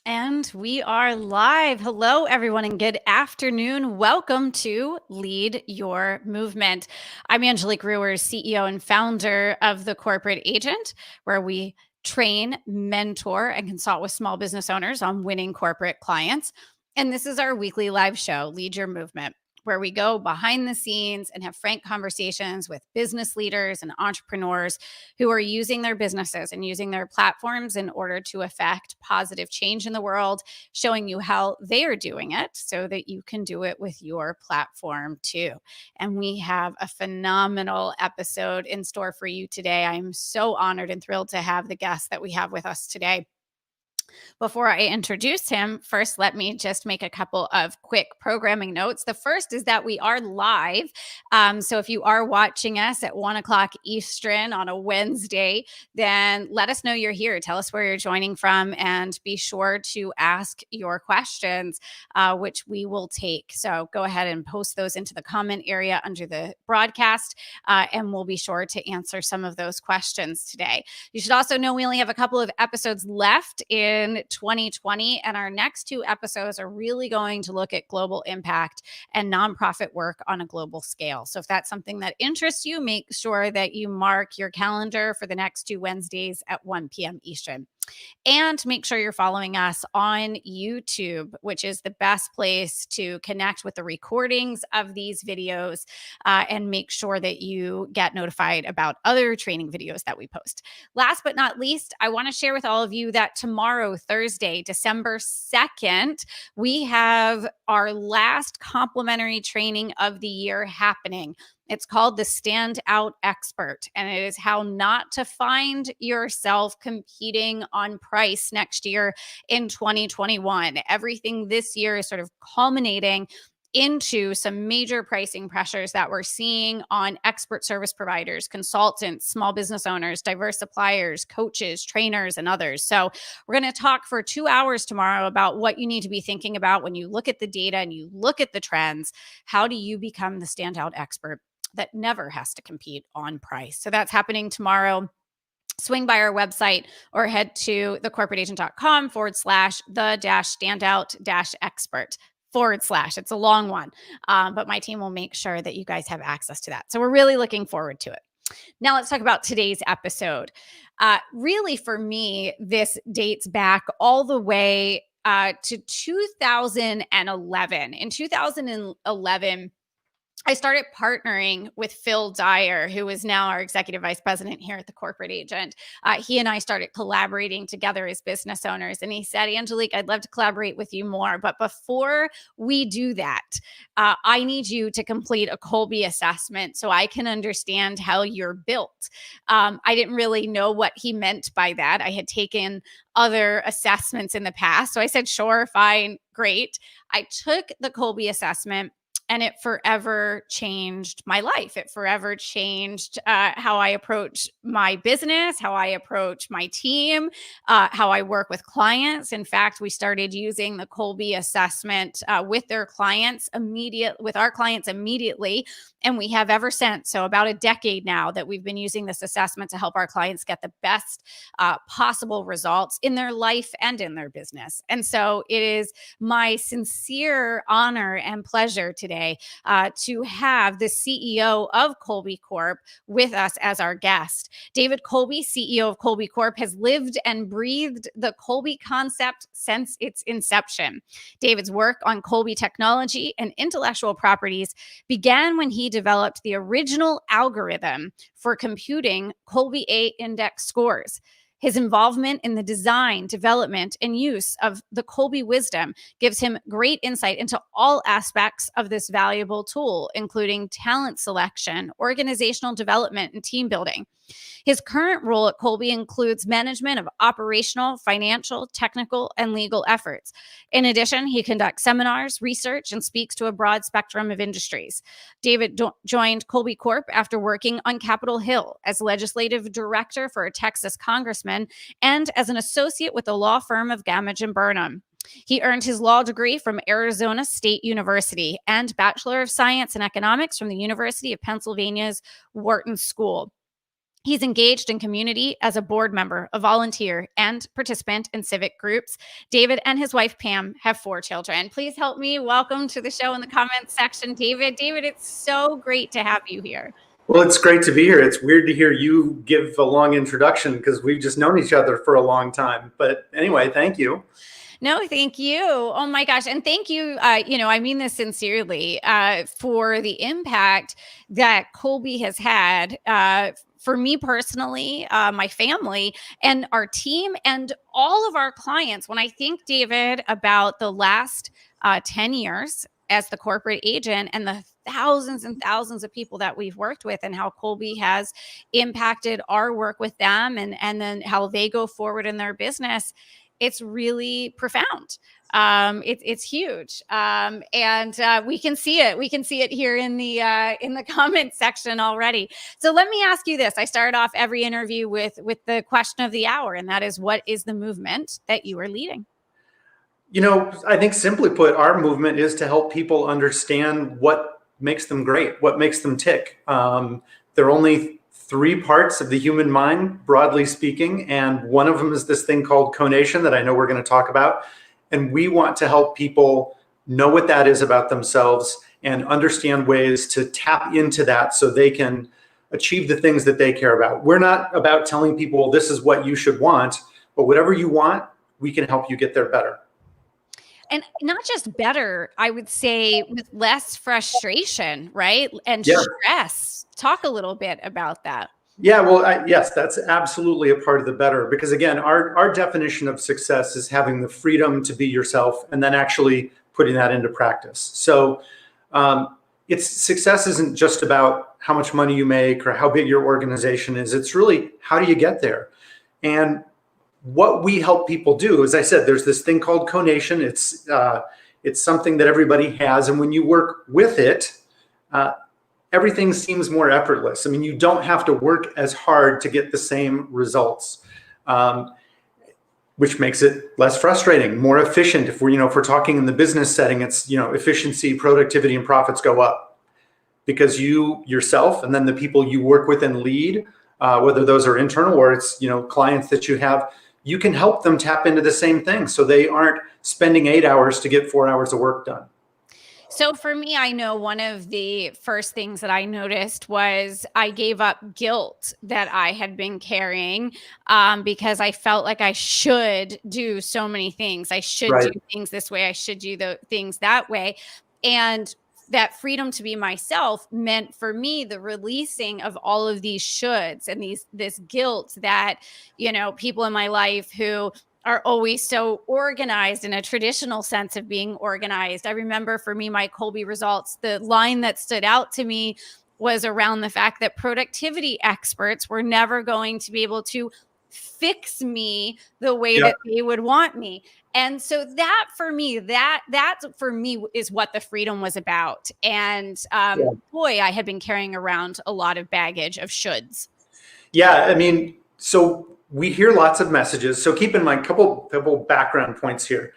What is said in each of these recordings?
And we are live. Hello, everyone, and good afternoon. Welcome to Lead Your Movement. I'm Angelique Ruers, CEO and founder of The Corporate Agent, where we train, mentor, and consult with small business owners on winning corporate clients. And this is our weekly live show, Lead Your Movement, where we go behind the scenes and have frank conversations with business leaders and entrepreneurs who are using their businesses and using their platforms in order to affect positive change in the world, showing you how they are doing it so that you can do it with your platform too. And we have a phenomenal episode in store for you today. I'm so honored and thrilled to have the guest that we have with us today. Before I introduce him, first, let me just make a couple of quick programming notes. The first is that we are live. So if you are watching us at 1 o'clock Eastern on a Wednesday, then let us know you're here. Tell us where you're joining from and be sure to ask your questions, which we will take. So go ahead and post those into the comment area under the broadcast, and we'll be sure to answer some of those questions today. You should also know we only have a couple of episodes left in 2020, and our next two episodes are really going to look at global impact and nonprofit work on a global scale. So if that's something that interests you, make sure that you mark your calendar for the next two Wednesdays at 1 p.m. Eastern. And make sure you're following us on YouTube, which is the best place to connect with the recordings of these videos, and make sure that you get notified about other training videos that we post. Last but not least, I want to share with all of you that tomorrow, Thursday, December 2nd, we have our last complimentary training of the year happening. It's called the Standout Expert, and it is how not to find yourself competing on price next year in 2021. Everything this year is sort of culminating into some major pricing pressures that we're seeing on expert service providers, consultants, small business owners, diverse suppliers, coaches, trainers, and others. So we're going to talk for 2 hours tomorrow about what you need to be thinking about when you look at the data and you look at the trends. How do you become the standout expert that never has to compete on price? So that's happening tomorrow. Swing by our website or head to thecorporateagent.com/the-standout-expert. /. It's a long one, but my team will make sure that you guys have access to that. So we're really looking forward to it. Now let's talk about today's episode. Really, for me, this dates back all the way to 2011. In 2011, I started partnering with Phil Dyer, who is now our executive vice president here at the Corporate Agent. He and I started collaborating together as business owners. And he said, Angelique, I'd love to collaborate with you more. But before we do that, I need you to complete a Kolbe assessment so I can understand how you're built. I didn't really know what he meant by that. I had taken other assessments in the past. So I said, sure, fine, great. I took the Kolbe assessment, and it forever changed my life. It forever changed how I approach my business, how I approach my team, how I work with clients. In fact, we started using the Kolbe assessment with our clients immediately. And we have ever since. So about a decade now that we've been using this assessment to help our clients get the best possible results in their life and in their business. And so it is my sincere honor and pleasure today to have the CEO of Kolbe Corp with us as our guest. David Kolbe, CEO of Kolbe Corp, has lived and breathed the Kolbe concept since its inception. David's work on Kolbe technology and intellectual properties began when he developed the original algorithm for computing Kolbe A index scores. His involvement in the design, development, and use of the Kolbe wisdom gives him great insight into all aspects of this valuable tool, including talent selection, organizational development, and team building. His current role at Kolbe includes management of operational, financial, technical, and legal efforts. In addition, he conducts seminars, research, and speaks to a broad spectrum of industries. David joined Kolbe Corp after working on Capitol Hill as legislative director for a Texas congressman and as an associate with the law firm of Gamage and Burnham. He earned his law degree from Arizona State University and Bachelor of Science in Economics from the University of Pennsylvania's Wharton School. He's engaged in community as a board member, a volunteer, and participant in civic groups. David and his wife, Pam, have 4 children. Please help me welcome to the show in the comments section, David. David, it's so great to have you here. Well, it's great to be here. It's weird to hear you give a long introduction because we've just known each other for a long time. But anyway, thank you. No, thank you. Oh my gosh. And thank you. I mean this sincerely, for the impact that Kolbe has had, for me personally, my family, and our team, and all of our clients. When I think, David, about the last 10 years as the corporate agent and the thousands and thousands of people that we've worked with, and how Kolbe has impacted our work with them, and then how they go forward in their business, it's really profound. It's huge, and we can see it. We can see it here in the comment section already. So let me ask you this: I start off every interview with the question of the hour, and that is, what is the movement that you are leading? I think simply put, our movement is to help people understand what makes them great, what makes them tick. There are only 3 parts of the human mind, broadly speaking, and one of them is this thing called conation that I know we're going to talk about. And we want to help people know what that is about themselves and understand ways to tap into that so they can achieve the things that they care about. We're not about telling people this is what you should want, but whatever you want, we can help you get there better. And not just better, I would say with less frustration, right? And Yeah. stress. Talk a little bit about that. Yeah, well, yes, that's absolutely a part of the better, because again, our definition of success is having the freedom to be yourself and then actually putting that into practice. So success isn't just about how much money you make or how big your organization is. It's really, how do you get there? And what we help people do, as I said, there's this thing called conation. It's something that everybody has. And when you work with it, everything seems more effortless. I mean, you don't have to work as hard to get the same results, which makes it less frustrating, more efficient. If we're talking in the business setting, it's, efficiency, productivity, and profits go up because you yourself and then the people you work with and lead, whether those are internal or it's, clients that you have, you can help them tap into the same thing. So they aren't spending 8 hours to get 4 hours of work done. So for me, I know one of the first things that I noticed was I gave up guilt that I had been carrying, because I felt like I should do so many things. I should Right. do things this way. I should do the things that way. And that freedom to be myself meant for me the releasing of all of these shoulds and this guilt that, people in my life who are always so organized in a traditional sense of being organized. I remember for me, my Kolbe results, the line that stood out to me was around the fact that productivity experts were never going to be able to fix me the way that they would want me. And so that for me is what the freedom was about. And boy, I had been carrying around a lot of baggage of shoulds. Yeah, I mean, so we hear lots of messages. So keep in mind, couple background points here.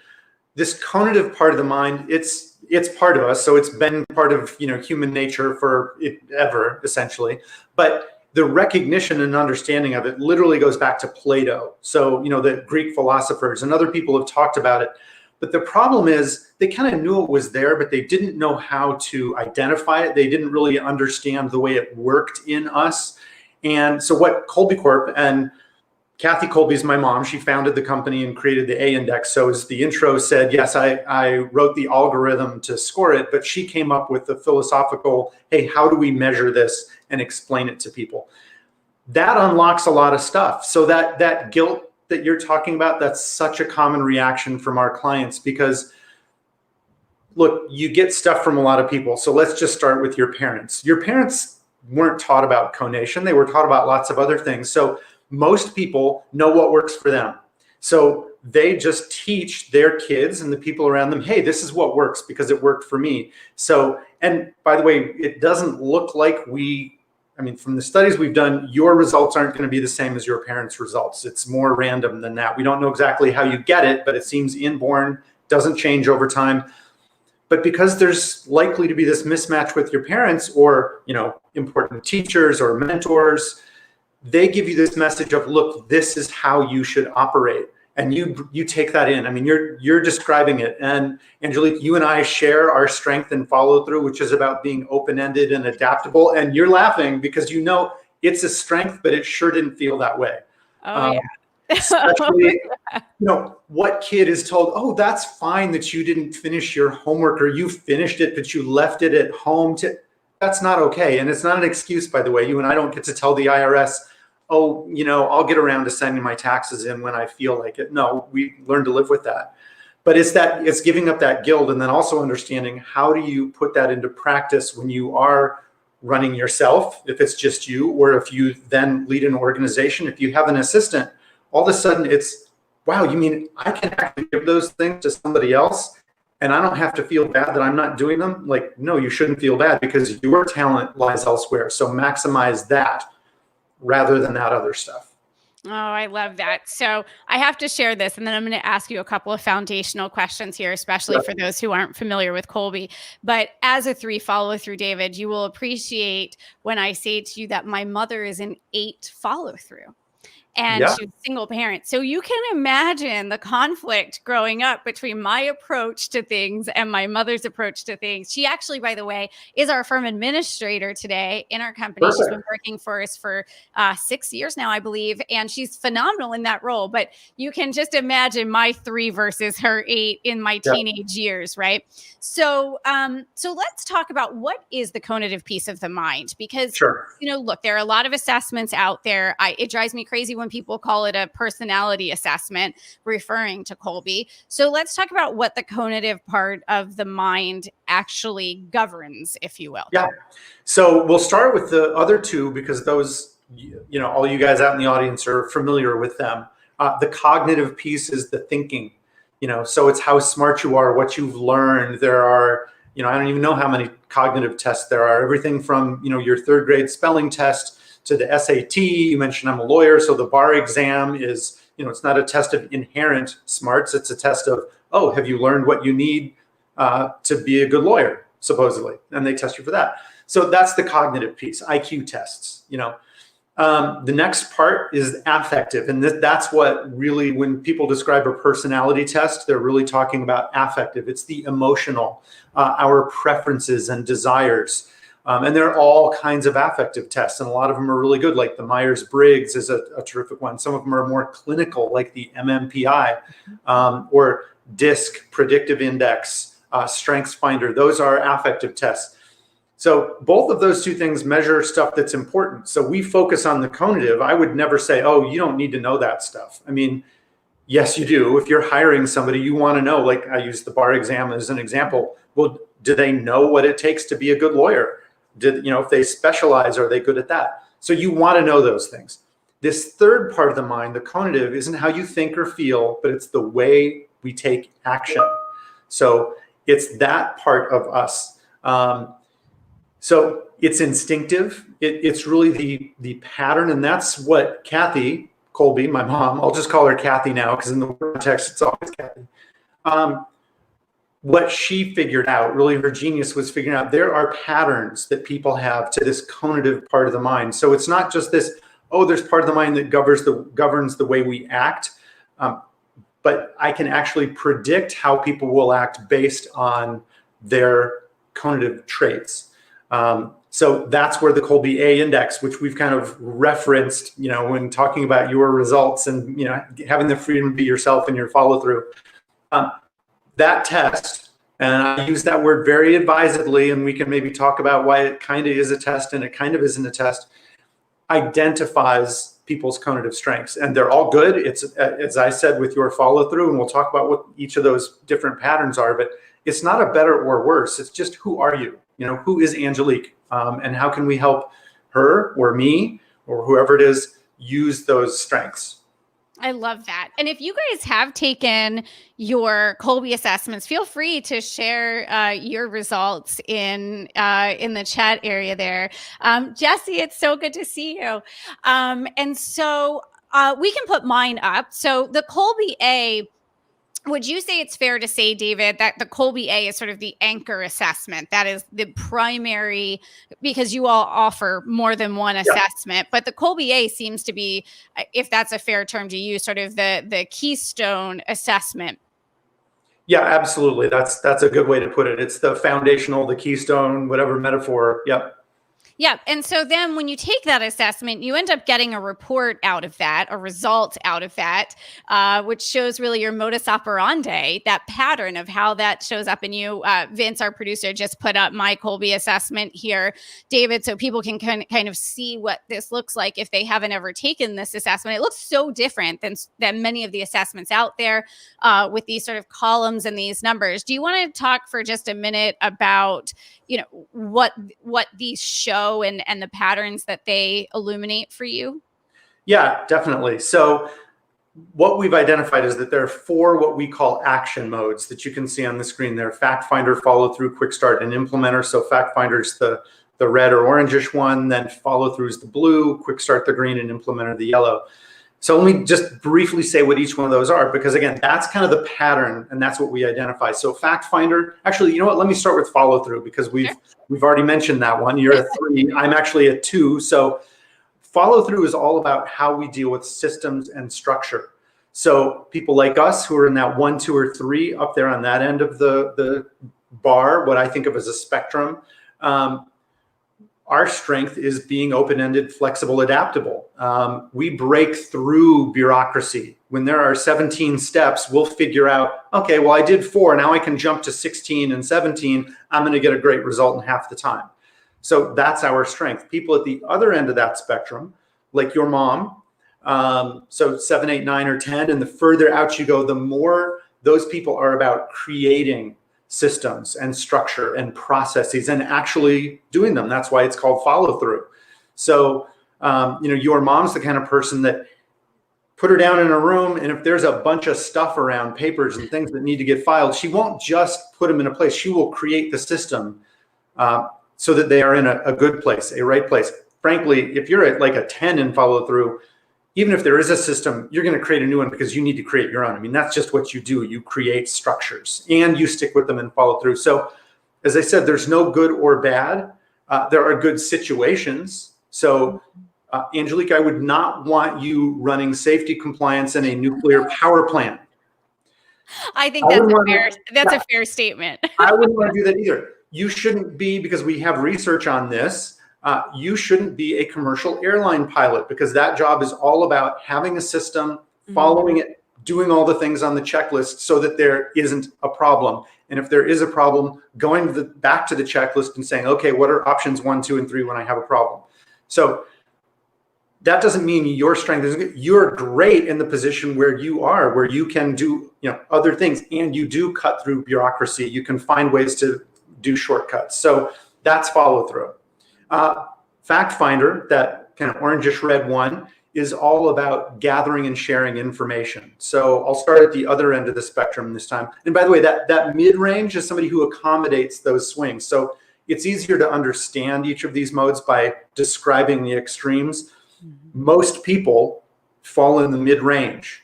This conative part of the mind, it's part of us. So it's been part of human nature for ever, essentially. But the recognition and understanding of it literally goes back to Plato. So the Greek philosophers and other people have talked about it. But the problem is they kind of knew it was there, but they didn't know how to identify it. They didn't really understand the way it worked in us. And so what Kolbe Corp, and Kathy Kolbe is my mom. She founded the company and created the A index. So as the intro said, yes, I wrote the algorithm to score it, but she came up with the philosophical, hey, how do we measure this and explain it to people? That unlocks a lot of stuff. So that guilt that you're talking about, that's such a common reaction from our clients because, look, you get stuff from a lot of people. So let's just start with your parents. Your parents weren't taught about conation. They were taught about lots of other things. So most people know what works for them. So they just teach their kids and the people around them, hey, this is what works because it worked for me. So, and by the way, it doesn't look like from the studies we've done, your results aren't going to be the same as your parents' results. It's more random than that. We don't know exactly how you get it, but it seems inborn, doesn't change over time. But because there's likely to be this mismatch with your parents or, important teachers or mentors, they give you this message of, look, this is how you should operate. And you take that in. I mean, you're describing it. And Angelique, you and I share our strength and follow through, which is about being open-ended and adaptable. And you're laughing because you know it's a strength, but it sure didn't feel that way. Oh, yeah. Especially, what kid is told, oh, that's fine that you didn't finish your homework, or you finished it, but you left it at home. That's not okay. And it's not an excuse, by the way. You and I don't get to tell the IRS, oh, I'll get around to sending my taxes in when I feel like it. No, we learn to live with that. But it's giving up that guilt, and then also understanding, how do you put that into practice when you are running yourself, if it's just you, or if you then lead an organization, if you have an assistant, all of a sudden it's, wow, you mean I can actually give those things to somebody else and I don't have to feel bad that I'm not doing them? Like, no, you shouldn't feel bad, because your talent lies elsewhere. So maximize that rather than that other stuff. Oh, I love that. So I have to share this, and then I'm going to ask you a couple of foundational questions here, especially for those who aren't familiar with Kolbe. But as a 3 follow through, David, you will appreciate when I say to you that my mother is an 8 follow through. And she's a single parent. So you can imagine the conflict growing up between my approach to things and my mother's approach to things. She actually, by the way, is our firm administrator today in our company. Perfect. She's been working for us for 6 years now, I believe. And she's phenomenal in that role. But you can just imagine my 3 versus her 8 in my teenage years, right? So let's talk about what is the conative piece of the mind, because, look, there are a lot of assessments out there. It drives me crazy when people call it a personality assessment, referring to Kolbe. So let's talk about what the conative part of the mind actually governs, if you will. Yeah. So we'll start with the other 2, because those, all you guys out in the audience are familiar with them. The cognitive piece is the thinking, so it's how smart you are, what you've learned. There are, I don't even know how many cognitive tests there are. Everything from, your 3rd grade spelling test to the SAT. You mentioned I'm a lawyer, so the bar exam is, it's not a test of inherent smarts. It's a test of, oh, have you learned what you need to be a good lawyer, supposedly? And they test you for that. So that's the cognitive piece, IQ tests. The next part is affective. And that's what really, when people describe a personality test, they're really talking about affective. It's the emotional, our preferences and desires. And there are all kinds of affective tests, and a lot of them are really good, like the Myers-Briggs is a terrific one. Some of them are more clinical, like the MMPI, or DISC, Predictive Index, Strengths Finder. Those are affective tests. So both of those 2 things measure stuff that's important. So we focus on the conative. I would never say, oh, you don't need to know that stuff. I mean, yes, you do. If you're hiring somebody, you want to know, like I use the bar exam as an example. Well, do they know what it takes to be a good lawyer? If they specialize, are they good at that? So you want to know those things. This 3rd part of the mind, the conative, isn't how you think or feel, but it's the way we take action. So it's that part of us. So it's instinctive. It's really the pattern. And that's what Kathy Kolbe, my mom, I'll just call her Kathy now, because in the context, it's always Kathy. What she figured out, really her genius was figuring out there are patterns that people have to this conative part of the mind. So it's not just this, oh, there's part of the mind that governs the way we act, but I can actually predict how people will act based on their conative traits. So that's where the Kolbe A index, which we've kind of referenced, when talking about your results and, having the freedom to be yourself in your follow through. That test, and I use that word very advisedly, and we can maybe talk about why it kind of is a test and it kind of isn't a test, identifies people's conative strengths. And they're all good. It's, as I said, with your follow through, and we'll talk about what each of those different patterns are, but it's not a better or worse. It's just, who are you? Who is Angelique? And how can we help her or me or whoever it is use those strengths? I love that. And if you guys have taken your Kolbe assessments, feel free to share your results in the chat area there. Jesse, it's so good to see you. And so we can put mine up. So the Kolbe A, would you say it's fair to say, David, that the Kolbe A is sort of the anchor assessment? That is the primary, because you all offer more than one Yeah. assessment, but the Kolbe A seems to be, if that's a fair term to use, sort of the keystone assessment. Yeah, absolutely. That's a good way to put it. It's the foundational, the keystone, whatever metaphor. Yep. Yeah. And so then when you take that assessment, you end up getting a report out of that, a result out of that, which shows really your modus operandi, that pattern of how that shows up in you. Vince, our producer, just put up my Kolbe assessment here, David, so people can kind of see what this looks like if they haven't ever taken this assessment. It looks so different than many of the assessments out there, with these sort of columns and these numbers. Do you want to talk for just a minute about, what these show and the patterns that they illuminate for you? Yeah, definitely. So what we've identified is that there are 4 what we call action modes that you can see on the screen there: fact finder, follow through, quick start, and implementer. So fact finder is the red or orangish one, then follow through is the blue, quick start the green, and implementer the yellow. So let me just briefly say what each one of those are, because again, that's kind of the pattern, and that's what we identify. So fact finder, actually, you know what? Let me start with follow through, because we've already mentioned that one. You're a 3, I'm actually a 2. So follow through is all about how we deal with systems and structure. So people like us who are in that 1, 2, or 3 up there on that end of the bar, what I think of as a spectrum, our strength is being open-ended, flexible, adaptable. We break through bureaucracy. When there are 17 steps, we'll figure out, okay, well, I did 4, now I can jump to 16 and 17. I'm going to get a great result in half the time. So that's our strength. People at the other end of that spectrum, like your mom, so 7, 8, 9, or 10, and the further out you go, the more those people are about creating systems and structure and processes and actually doing them. That's why it's called follow through. So, your mom's the kind of person that put her down in a room, and if there's a bunch of stuff around, papers and things that need to get filed, she won't just put them in a place. She will create the system so that they are in a good place, a right place. Frankly, if you're at like a 10 in follow through, even if there is a system, you're going to create a new one because you need to create your own. I mean, that's just what you do. You create structures and you stick with them and follow through. So as I said, there's no good or bad. There are good situations. So Angelique, I would not want you running safety compliance in a nuclear power plant. I think that's a fair statement. I wouldn't want to do that either. You shouldn't be, because we have research on this, you shouldn't be a commercial airline pilot, because that job is all about having a system, following it, doing all the things on the checklist so that there isn't a problem. And if there is a problem, going back to the checklist and saying, okay, what are options 1, 2, and 3 when I have a problem? So that doesn't mean your strength is good. You're great in the position where you are, where you can do other things, and you do cut through bureaucracy. You can find ways to do shortcuts. So that's follow through. Fact finder, that kind of orangish red one, is all about gathering and sharing information. So I'll start at the other end of the spectrum this time. And by the way, that mid-range is somebody who accommodates those swings. So it's easier to understand each of these modes by describing the extremes. Most people fall in the mid-range,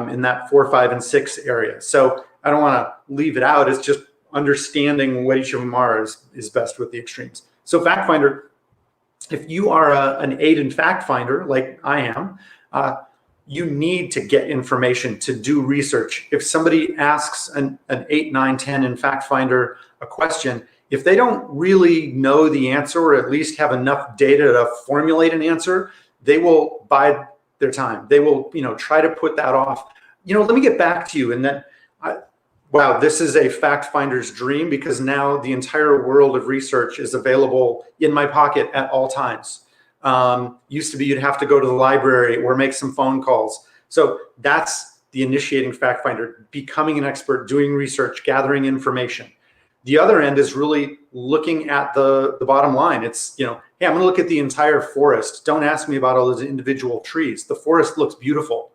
in that 4, 5, and 6 area. So I don't want to leave it out. It's just understanding what each of them are is best with the extremes. So fact finder, if you are an 8 in fact finder, like I am, you need to get information to do research. If somebody asks an 8, 9, 10 in fact finder a question, if they don't really know the answer, or at least have enough data to formulate an answer, they will bide their time. They will, try to put that off. Let me get back to you. And then, wow, this is a fact finder's dream, because now the entire world of research is available in my pocket at all times. Used to be you'd have to go to the library or make some phone calls. So that's the initiating fact finder, becoming an expert, doing research, gathering information. The other end is really looking at the bottom line. It's, hey, I'm going to look at the entire forest. Don't ask me about all those individual trees. The forest looks beautiful.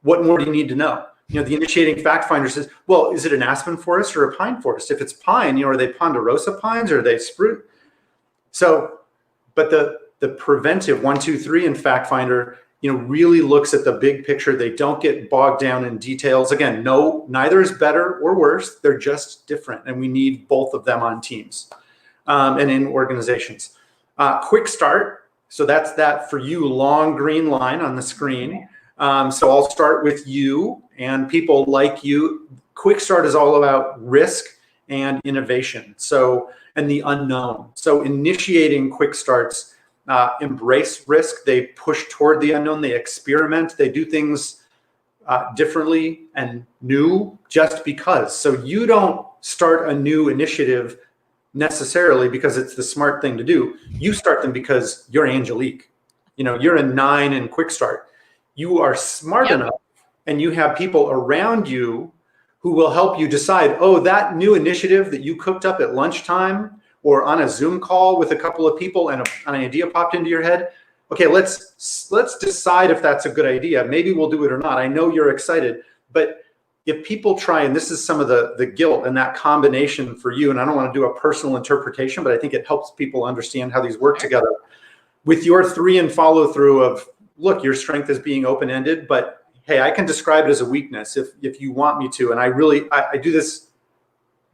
What more do you need to know? The initiating fact finder says, well, is it an aspen forest or a pine forest? If it's pine, are they ponderosa pines, or are they spruce? So, but the preventive 1, 2, 3 in fact finder, really looks at the big picture. They don't get bogged down in details. Again, no, neither is better or worse. They're just different, and we need both of them on teams and in organizations. Quick start. So that's that for you, long green line on the screen. So I'll start with you and people like you. Quick start is all about risk and innovation. So, and the unknown. So initiating quick starts embrace risk. They push toward the unknown. They experiment. They do things differently and new just because. So you don't start a new initiative necessarily because it's the smart thing to do. You start them because you're Angelique. You're a 9 in quick start. You are smart enough, and you have people around you who will help you decide, oh, that new initiative that you cooked up at lunchtime or on a Zoom call with a couple of people and an idea popped into your head. Okay, let's decide if that's a good idea. Maybe we'll do it or not. I know you're excited, but if people try, and this is some of the guilt and that combination for you, and I don't want to do a personal interpretation, but I think it helps people understand how these work together. With your 3 and follow through of, look, your strength is being open-ended, but hey, I can describe it as a weakness if you want me to. And I do this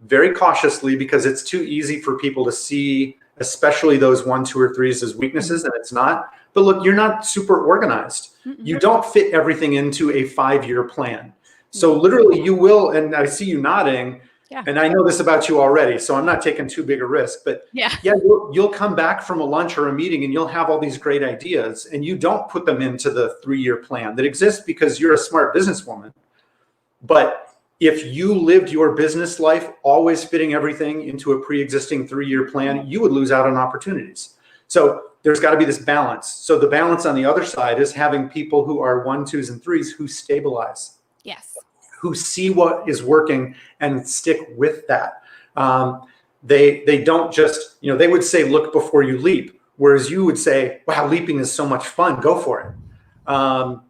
very cautiously because it's too easy for people to see, especially those 1, 2, or 3s as weaknesses, and it's not. But look, you're not super organized. You don't fit everything into a 5-year plan. So literally you will, and I see you nodding, and I know this about you already, so I'm not taking too big a risk, but you'll come back from a lunch or a meeting and you'll have all these great ideas, and you don't put them into the 3-year plan that exists because you're a smart businesswoman. But if you lived your business life always fitting everything into a pre-existing 3-year plan, you would lose out on opportunities. So there's got to be this balance. So the balance on the other side is having people who are 1, 2s, and 3s who stabilize. Yes. Who see what is working and stick with that. They don't just, they would say, look before you leap. Whereas you would say, wow, leaping is so much fun. Go for it. And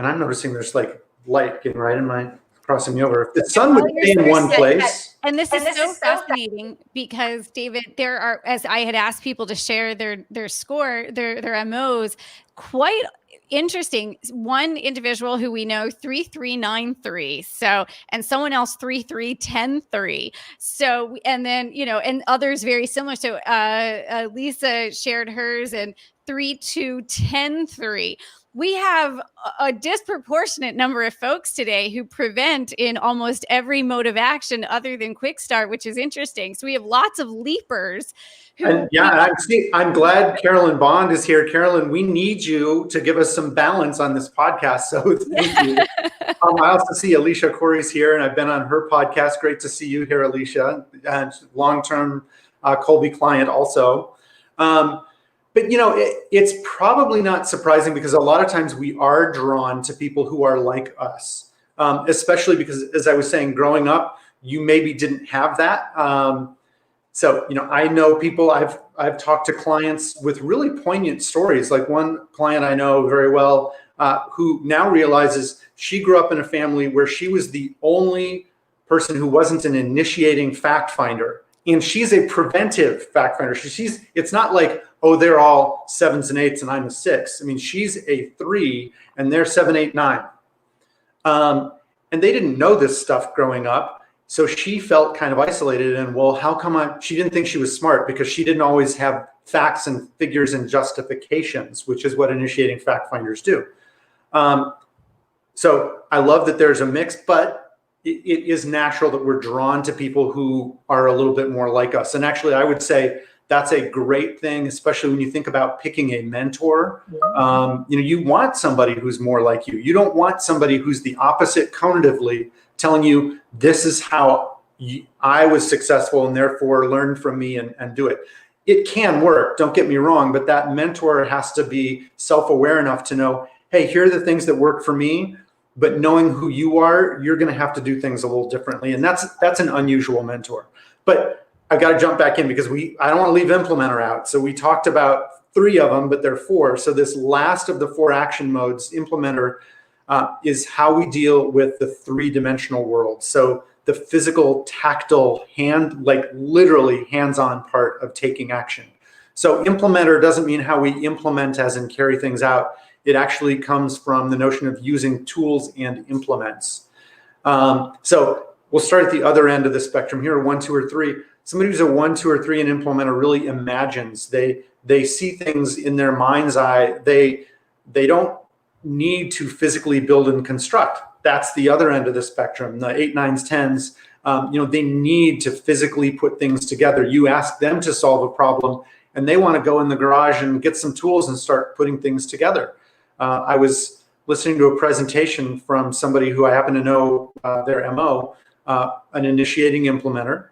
I'm noticing there's like light getting right in my, crossing me over. If the sun would stay in one place. And this is so fascinating because, David, there are, as I had asked people to share their score, their MOs, quite interesting. One individual who we know 3393. So, and someone else 3310-3. So, and then, and others very similar. So, Lisa shared hers and 3210-3. We have a disproportionate number of folks today who prevent in almost every mode of action other than quick start, which is interesting. So we have lots of leapers. I'm glad Carolyn Bond is here. Carolyn, we need you to give us some balance on this podcast. So thank you. I also see Alicia Corey's here, and I've been on her podcast. Great to see you here, Alicia, and long-term Kolbe client also. But, it's probably not surprising because a lot of times we are drawn to people who are like us, especially because, as I was saying, growing up, you maybe didn't have that. So, I know people, I've talked to clients with really poignant stories. Like one client I know very well who now realizes she grew up in a family where she was the only person who wasn't an initiating fact finder. And she's a preventive fact finder. It's not like, oh, they're all 7s and 8s and I'm a 6. I mean, she's a 3 and they're 7, 8, 9. And they didn't know this stuff growing up. So she felt kind of isolated and, well, how come she didn't think she was smart because she didn't always have facts and figures and justifications, which is what initiating fact finders do. So I love that there's a mix, but it is natural that we're drawn to people who are a little bit more like us. And actually, I would say that's a great thing, especially when you think about picking a mentor. You want somebody who's more like you. You don't want somebody who's the opposite conatively, telling you this is how I was successful and therefore learn from me and do it. It can work, don't get me wrong, but that mentor has to be self-aware enough to know, hey, here are the things that work for me. But knowing who you are, you're going to have to do things a little differently. And that's an unusual mentor. But I got to jump back in because I don't want to leave implementer out. So we talked about 3 of them, but there are 4. So this last of the 4 action modes, implementer, is how we deal with the 3-dimensional world. So the physical, tactile, literally hands-on part of taking action. So implementer doesn't mean how we implement as in carry things out. It actually comes from the notion of using tools and implements. So we'll start at the other end of the spectrum here, 1, 2, or 3. Somebody who's a 1, 2, or 3 and implementer really imagines. They see things in their mind's eye. They don't need to physically build and construct. That's the other end of the spectrum. The 8, 9s, 10s, they need to physically put things together. You ask them to solve a problem, and they want to go in the garage and get some tools and start putting things together. I was listening to a presentation from somebody who I happen to know their MO, an initiating implementer,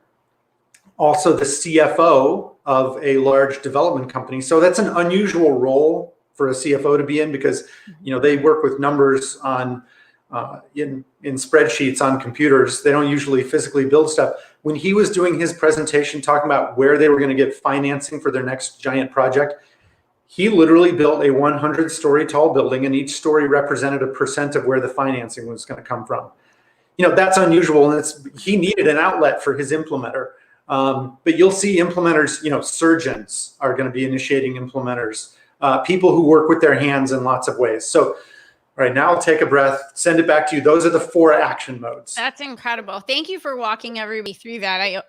also the CFO of a large development company. So that's an unusual role for a CFO to be in, because they work with numbers on in spreadsheets on computers. They don't usually physically build stuff. When he was doing his presentation talking about where they were going to get financing for their next giant project, he literally built a 100-story tall building, and each story represented a % of where the financing was going to come from. That's unusual, and he needed an outlet for his implementer. But you'll see implementers, surgeons are going to be initiating implementers, people who work with their hands in lots of ways. So, all right, now I'll take a breath, send it back to you. Those are the 4 action modes. That's incredible. Thank you for walking everybody through that.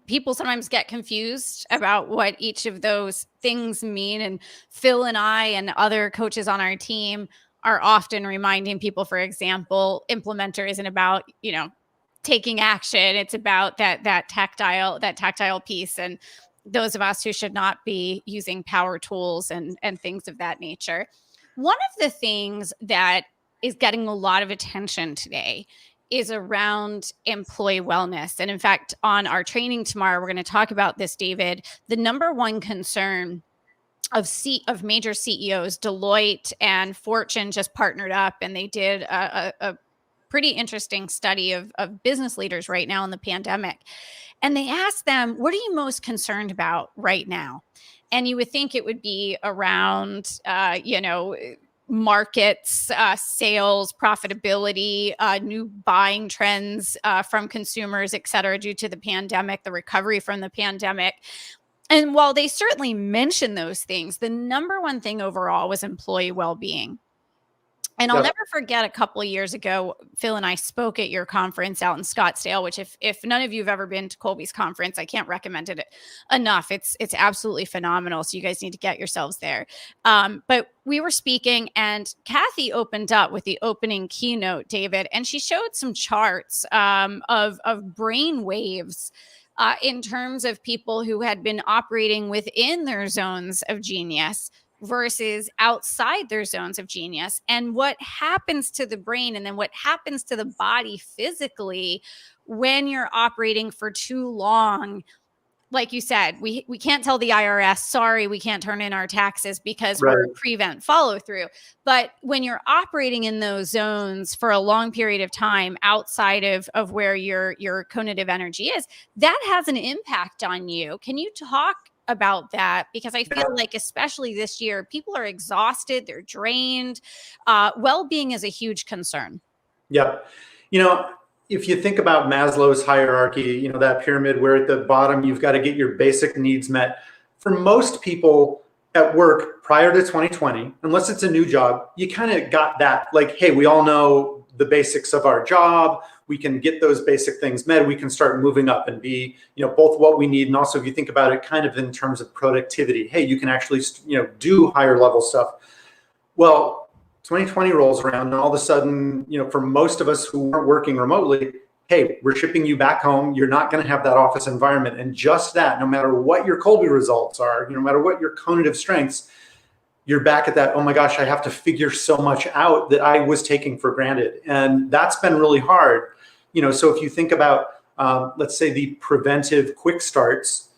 People sometimes get confused about what each of those things mean. And Phil and I and other coaches on our team are often reminding people, for example, implementer isn't about, taking action. It's about that tactile piece. And those of us who should not be using power tools and things of that nature. One of the things that is getting a lot of attention today is around employee wellness. And in fact, on our training tomorrow, we're going to talk about this, David. The number one concern of major CEOs, Deloitte and Fortune just partnered up, and they did a pretty interesting study of business leaders right now in the pandemic. And they asked them, what are you most concerned about right now? And you would think it would be around, markets, sales, profitability, new buying trends from consumers, et cetera, due to the pandemic, the recovery from the pandemic. And while they certainly mentioned those things, the number one thing overall was employee well-being. And I'll never forget, a couple of years ago, Phil and I spoke at your conference out in Scottsdale, which if none of you have ever been to Kolbe's conference, I can't recommend it enough. It's absolutely phenomenal. So you guys need to get yourselves there. But we were speaking, and Kathy opened up with the opening keynote, David, and she showed some charts of brain waves in terms of people who had been operating within their zones of genius versus outside their zones of genius, and what happens to the brain, and then what happens to the body physically when you're operating for too long. Like you said, we can't tell the IRS, sorry, we can't turn in our taxes because we're prevent follow through. But when you're operating in those zones for a long period of time outside of where your conative energy is, that has an impact on you. Can you talk about that? Because I feel like, especially this year, people are exhausted, they're drained. Well-being is a huge concern. Yeah. If you think about Maslow's hierarchy, that pyramid where at the bottom, you've got to get your basic needs met. For most people at work prior to 2020, unless it's a new job, you kind of got that, like, hey, we all know the basics of our job. We can get those basic things met. We can start moving up and be, both what we need. And also, if you think about it kind of in terms of productivity, hey, you can actually, do higher level stuff. Well, 2020 rolls around, and all of a sudden, for most of us who weren't working remotely, hey, we're shipping you back home. You're not going to have that office environment. And just that, no matter what your Kolbe results are, no matter what your conative strengths, you're back at that, oh my gosh, I have to figure so much out that I was taking for granted. And that's been really hard. So if you think about, let's say, the preventive quick starts,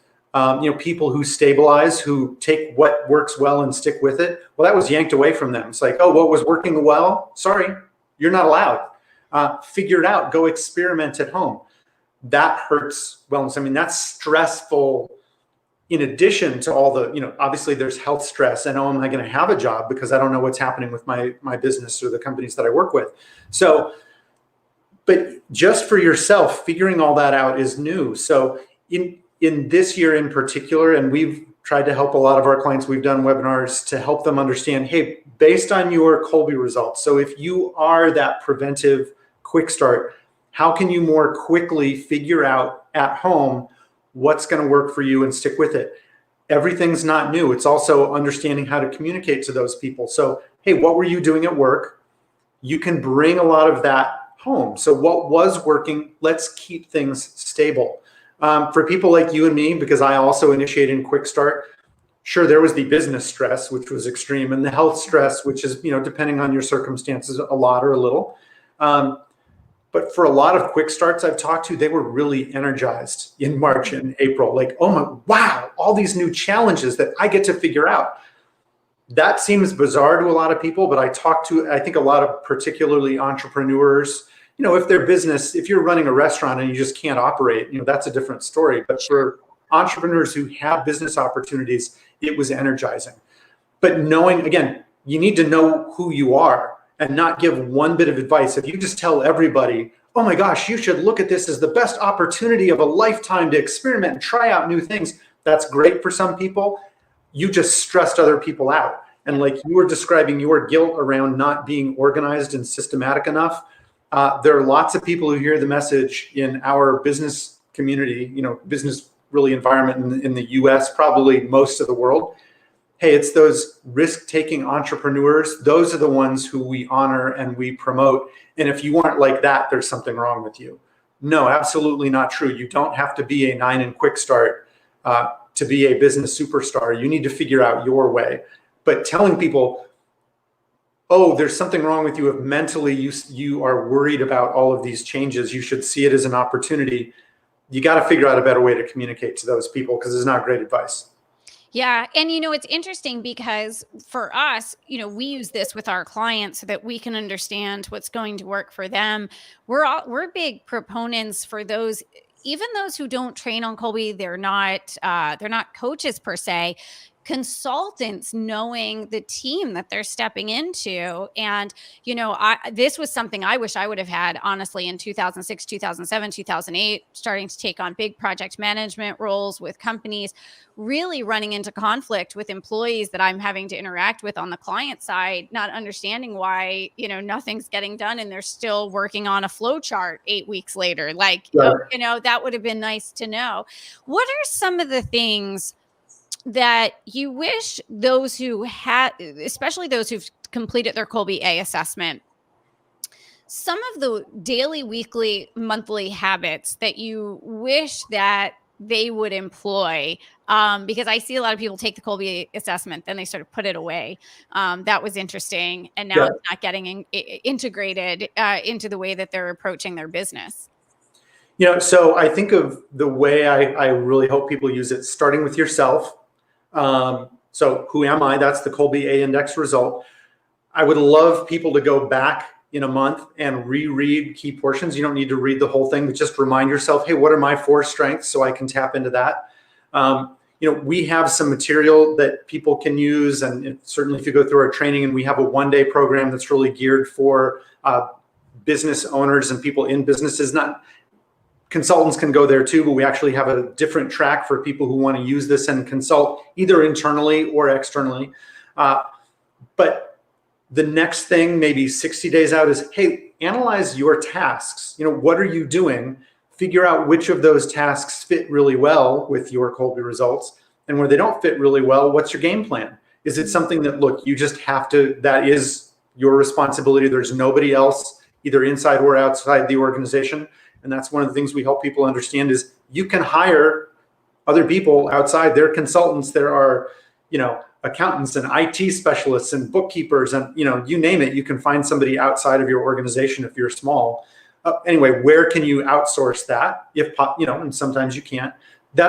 people who stabilize, who take what works well and stick with it, well, that was yanked away from them. It's like, oh, what was working well? Sorry, you're not allowed. Figure it out. Go experiment at home. That hurts wellness. I mean, that's stressful. In addition to all the, obviously there's health stress, and oh, am I going to have a job because I don't know what's happening with my business or the companies that I work with. So, but just for yourself, figuring all that out is new. So in this year in particular, and we've tried to help a lot of our clients. We've done webinars to help them understand, hey, based on your Kolbe results, so if you are that preventive quick start, how can you more quickly figure out at home what's going to work for you and stick with it? Everything's not new. It's also understanding how to communicate to those people. So, hey, what were you doing at work? You can bring a lot of that home. So what was working, let's keep things stable. For people like you and me, because I also initiated Quick Start, sure, there was the business stress, which was extreme, and the health stress, which is, depending on your circumstances, a lot or a little. But for a lot of quick starts I've talked to, they were really energized in March and April. Like, oh my, wow, all these new challenges that I get to figure out. That seems bizarre to a lot of people, but I think a lot of particularly entrepreneurs, if you're running a restaurant and you just can't operate, that's a different story. But for entrepreneurs who have business opportunities, it was energizing. But knowing, again, you need to know who you are and not give one bit of advice. If you just tell everybody, oh my gosh, you should look at this as the best opportunity of a lifetime to experiment and try out new things, that's great for some people. You just stressed other people out. And like you were describing your guilt around not being organized and systematic enough, there are lots of people who hear the message in our business community, business really environment in the US, probably most of the world. Hey, it's those risk-taking entrepreneurs. Those are the ones who we honor and we promote. And if you aren't like that, there's something wrong with you. No, absolutely not true. You don't have to be a 9 and quick start to be a business superstar. You need to figure out your way. But telling people, oh, there's something wrong with you if mentally you are worried about all of these changes, you should see it as an opportunity. You got to figure out a better way to communicate to those people because it's not great advice. Yeah. And, it's interesting because for us, we use this with our clients so that we can understand what's going to work for them. We're big proponents for those, even those who don't train on Kolbe, they're not coaches per se, consultants knowing the team that they're stepping into. And, this was something I wish I would have had, honestly, in 2006, 2007, 2008, starting to take on big project management roles with companies, really running into conflict with employees that I'm having to interact with on the client side, not understanding why, nothing's getting done and they're still working on a flow chart 8 weeks later. Like, Right. that would have been nice to know. What are some of the things that you wish those who had, especially those who've completed their Kolbe A assessment, some of the daily, weekly, monthly habits that you wish that they would employ? Because I see a lot of people take the Kolbe assessment, then they sort of put it away. That was interesting. And now it's not getting integrated into the way that they're approaching their business. So I think of the way I really hope people use it, starting with yourself. So who am I? That's the Kolbe A index result. I would love people to go back in a month and reread key portions. You don't need to read the whole thing, but just remind yourself, hey, what are my 4 strengths so I can tap into that? We have some material that people can use. And certainly if you go through our training, and we have a 1-day program that's really geared for business owners and people in businesses. Not consultants can go there too, but we actually have a different track for people who want to use this and consult either internally or externally. But the next thing, maybe 60 days out, is, hey, analyze your tasks. What are you doing? Figure out which of those tasks fit really well with your Kolbe results. And where they don't fit really well, what's your game plan? Is it something that, look, you just have to, that is your responsibility. There's nobody else, either inside or outside the organization. And that's one of the things we help people understand is you can hire other people outside. There are consultants. There are, accountants and IT specialists and bookkeepers and, you name it. You can find somebody outside of your organization if you're small. Anyway, where can you outsource that? And sometimes you can't.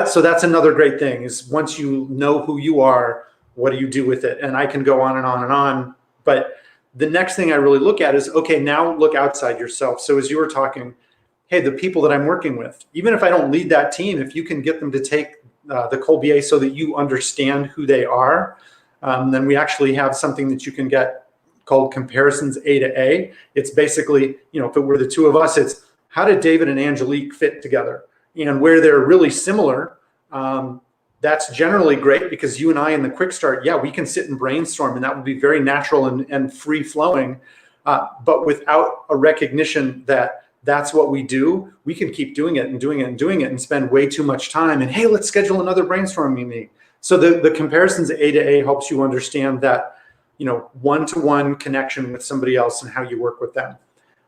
So that's another great thing is once you know who you are, what do you do with it? And I can go on and on and on. But the next thing I really look at is, okay, now look outside yourself. So as you were talking, hey, the people that I'm working with, even if I don't lead that team, if you can get them to take the Kolbe A so that you understand who they are, then we actually have something that you can get called Comparisons A to A. It's basically, if it were the two of us, it's how did David and Angelique fit together? And where they're really similar, that's generally great because you and I in the quick start, yeah, we can sit and brainstorm and that would be very natural and free flowing. But without a recognition that that's what we do, we can keep doing it and doing it and doing it and spend way too much time. And hey, let's schedule another brainstorming meeting. So the comparisons A to A helps you understand that, one-to-one connection with somebody else and how you work with them.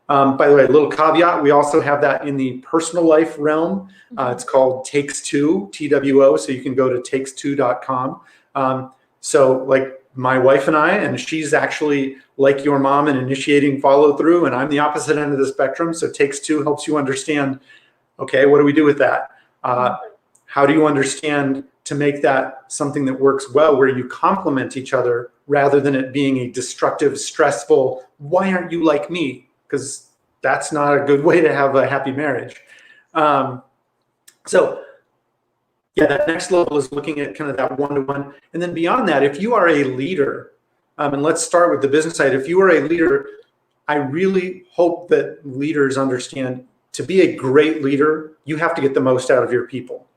By the way, a little caveat, we also have that in the personal life realm. It's called Takes Two, TWO, so you can go to takes2.com. So like my wife and I, and she's actually like your mom in initiating follow through, and I'm the opposite end of the spectrum. So Takes Two helps you understand, okay, what do we do with that? How do you understand to make that something that works well, where you complement each other rather than it being a destructive, stressful, why aren't you like me? Because that's not a good way to have a happy marriage. So yeah, that next level is looking at kind of that one-to-one. And then beyond that, if you are a leader, and let's start with the business side. If you are a leader, I really hope that leaders understand to be a great leader, you have to get the most out of your people.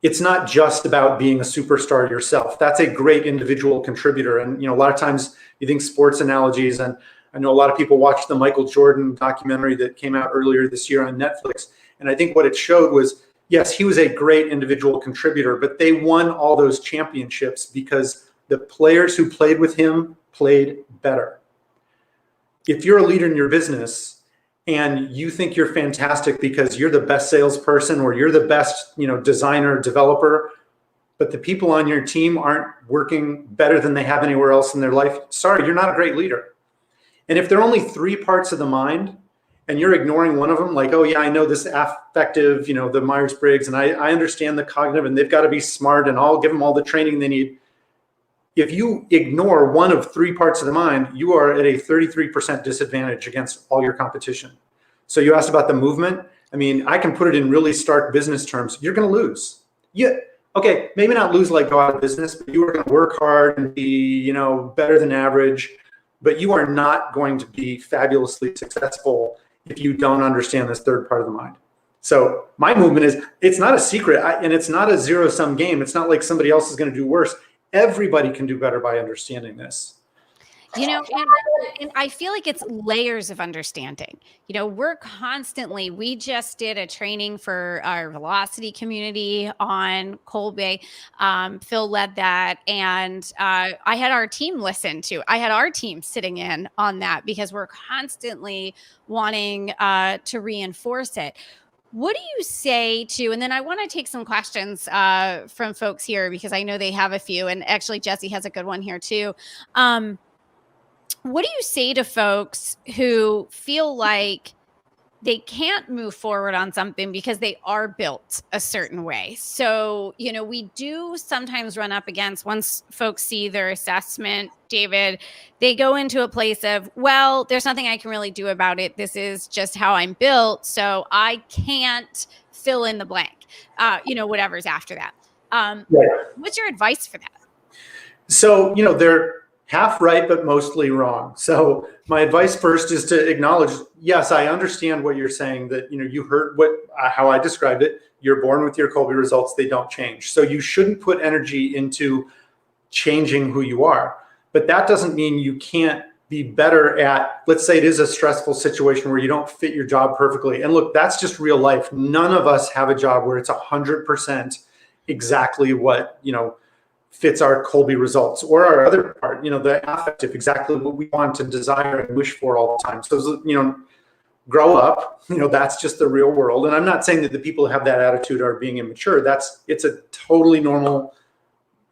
It's not just about being a superstar yourself. That's a great individual contributor. And a lot of times you think sports analogies, and I know a lot of people watched the Michael Jordan documentary that came out earlier this year on Netflix. And I think what it showed was, yes, he was a great individual contributor, but they won all those championships because the players who played with him played better. If you're a leader in your business and you think you're fantastic because you're the best salesperson or you're the best, designer, developer, but the people on your team aren't working better than they have anywhere else in their life, sorry, you're not a great leader. And if there are only 3 parts of the mind and you're ignoring one of them, like, oh yeah, I know this affective, the Myers-Briggs, and I understand the cognitive, and they've got to be smart, and I'll give them all the training they need. If you ignore one of 3 parts of the mind, you are at a 33% disadvantage against all your competition. So you asked about the movement. I mean, I can put it in really stark business terms. You're going to lose. Okay, maybe not lose like go out of business, but you are going to work hard and be, better than average, but you are not going to be fabulously successful if you don't understand this 3rd part of the mind. So my movement is, it's not a secret, and it's not a zero-sum game. It's not like somebody else is going to do worse. Everybody can do better by understanding this. And I feel like it's layers of understanding. We just did a training for our velocity community on Kolbe. Phil led that. And I had our team sitting in on that because we're constantly wanting to reinforce it. What do you say to, and then I want to take some questions from folks here because I know they have a few, and actually Jesse has a good one here too. What do you say to folks who feel like they can't move forward on something because they are built a certain way? So, we do sometimes run up against, once folks see their assessment, David, they go into a place of, well, there's nothing I can really do about it. This is just how I'm built. So I can't fill in the blank, whatever's after that. What's your advice for that? So, they're half right, but mostly wrong. So my advice first is to acknowledge, yes, I understand what you're saying, that, you heard how I described it. You're born with your Kolbe results. They don't change. So you shouldn't put energy into changing who you are, but that doesn't mean you can't be better at, let's say it is a stressful situation where you don't fit your job perfectly. And look, that's just real life. None of us have a job where it's 100% exactly what, fits our Kolbe results, or our other part, the affective, exactly what we want and desire and wish for all the time. So, grow up, that's just the real world. And I'm not saying that the people who have that attitude are being immature. It's a totally normal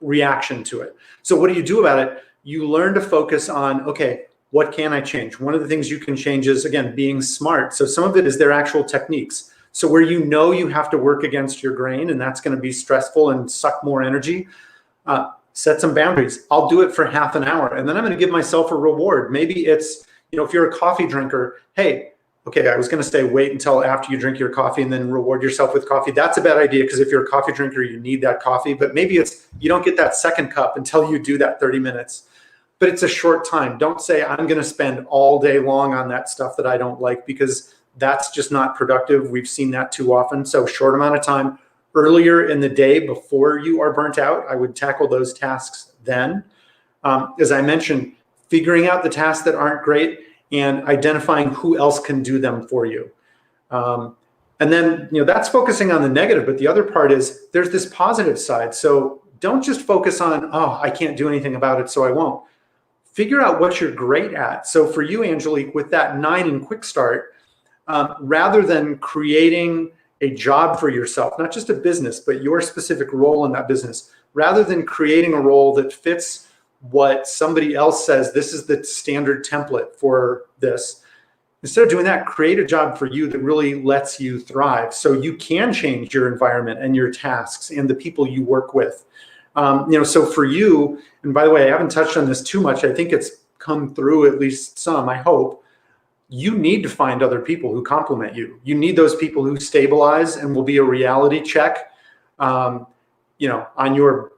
reaction to it. So what do you do about it? You learn to focus on, okay, what can I change? One of the things you can change is, again, being smart. So some of it is their actual techniques. So where you have to work against your grain, and that's going to be stressful and suck more energy, set some boundaries. I'll do it for half an hour, and then I'm going to give myself a reward. Maybe it's, if you're a coffee drinker, hey, okay, I was going to say wait until after you drink your coffee and then reward yourself with coffee. That's a bad idea, because if you're a coffee drinker, you need that coffee. But maybe it's, you don't get that second cup until you do that 30 minutes. But it's a short time. Don't say I'm going to spend all day long on that stuff that I don't like, because that's just not productive. We've seen that too often. So short amount of time, earlier in the day before you are burnt out. I would tackle those tasks then. As I mentioned, figuring out the tasks that aren't great and identifying who else can do them for you. And then, that's focusing on the negative, but the other part is there's this positive side. So don't just focus on, oh, I can't do anything about it, so I won't. Figure out what you're great at. So for you, Angelique, with that 9 in Quick Start, rather than creating a job for yourself, not just a business, but your specific role in that business, rather than creating a role that fits what somebody else says, this is the standard template for this. Instead of doing that, create a job for you that really lets you thrive so you can change your environment and your tasks and the people you work with. So for you, and by the way, I haven't touched on this too much. I think it's come through at least some, I hope. You need to find other people who complement you. You need those people who stabilize and will be a reality check, on your,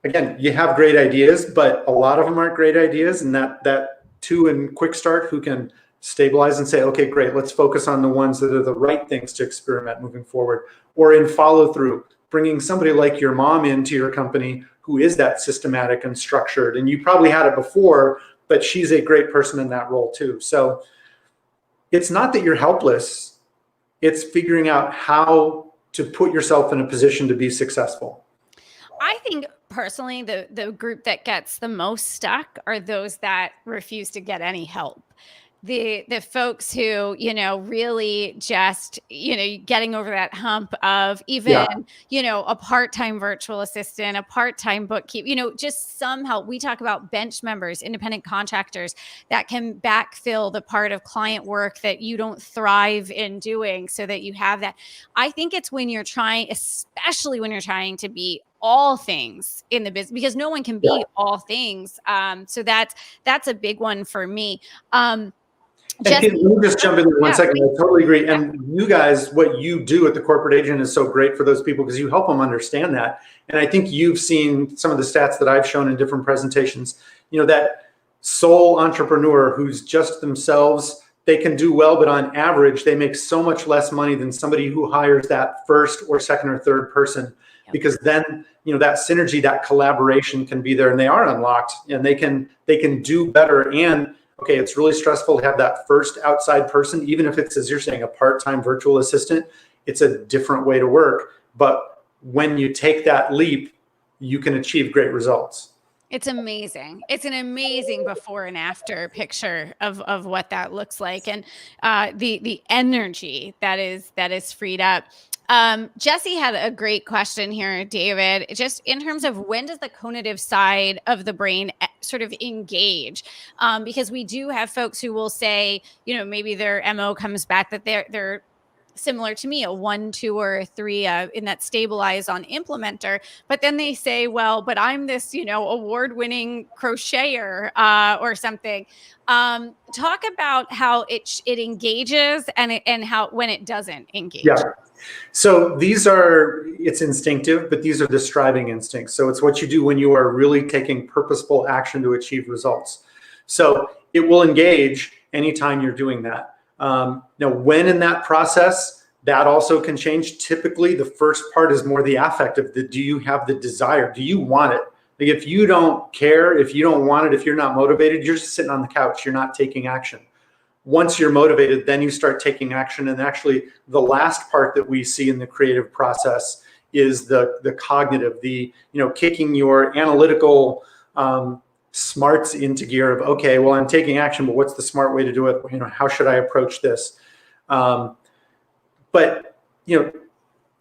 again, you have great ideas, but a lot of them aren't great ideas. And that 2 in Quick Start who can stabilize and say, okay, great, let's focus on the ones that are the right things to experiment moving forward. Or in follow through, bringing somebody like your mom into your company who is that systematic and structured. And you probably had it before, but she's a great person in that role too. So it's not that you're helpless, it's figuring out how to put yourself in a position to be successful. I think personally, the group that gets the most stuck are those that refuse to get any help. The folks who, really just, getting over that hump of even, a part-time virtual assistant, a part-time bookkeeper, just some help. We talk about bench members, independent contractors that can backfill the part of client work that you don't thrive in doing so that you have that. I think it's when you're trying, especially when you're trying to be all things in the business, because no one can be all things. So that's a big one for me. And let me just jump in there 1 second. I totally agree. And you guys, what you do at the corporate agent is so great for those people because you help them understand that. And I think you've seen some of the stats that I've shown in different presentations, that sole entrepreneur who's just themselves, they can do well, but on average, they make so much less money than somebody who hires that first or second or third person, because then, that synergy, that collaboration can be there and they are unlocked and they can do better. And okay, it's really stressful to have that first outside person, even if it's, as you're saying, a part-time virtual assistant, it's a different way to work. But when you take that leap, you can achieve great results. It's amazing. It's an amazing before and after picture of what that looks like. And the energy that is freed up. Jesse had a great question here, David, just in terms of when does the conative side of the brain sort of engage? Because we do have folks who will say, maybe their MO comes back that they're similar to me, a 1, 2, or 3 in that stabilize on implementer. But then they say, well, but I'm this, award-winning crocheter or something. Talk about how it engages and how when it doesn't engage. Yeah. So it's instinctive, but these are the striving instincts. So it's what you do when you are really taking purposeful action to achieve results. So it will engage anytime you're doing that. Now, when in that process, that also can change. Typically, the first part is more the affective. Do you have the desire? Do you want it? Like if you don't care, if you don't want it, if you're not motivated, you're just sitting on the couch. You're not taking action. Once you're motivated, then you start taking action. And actually, the last part that we see in the creative process is the cognitive, kicking your analytical smarts into gear of, okay, well, I'm taking action, but what's the smart way to do it? How should I approach this? But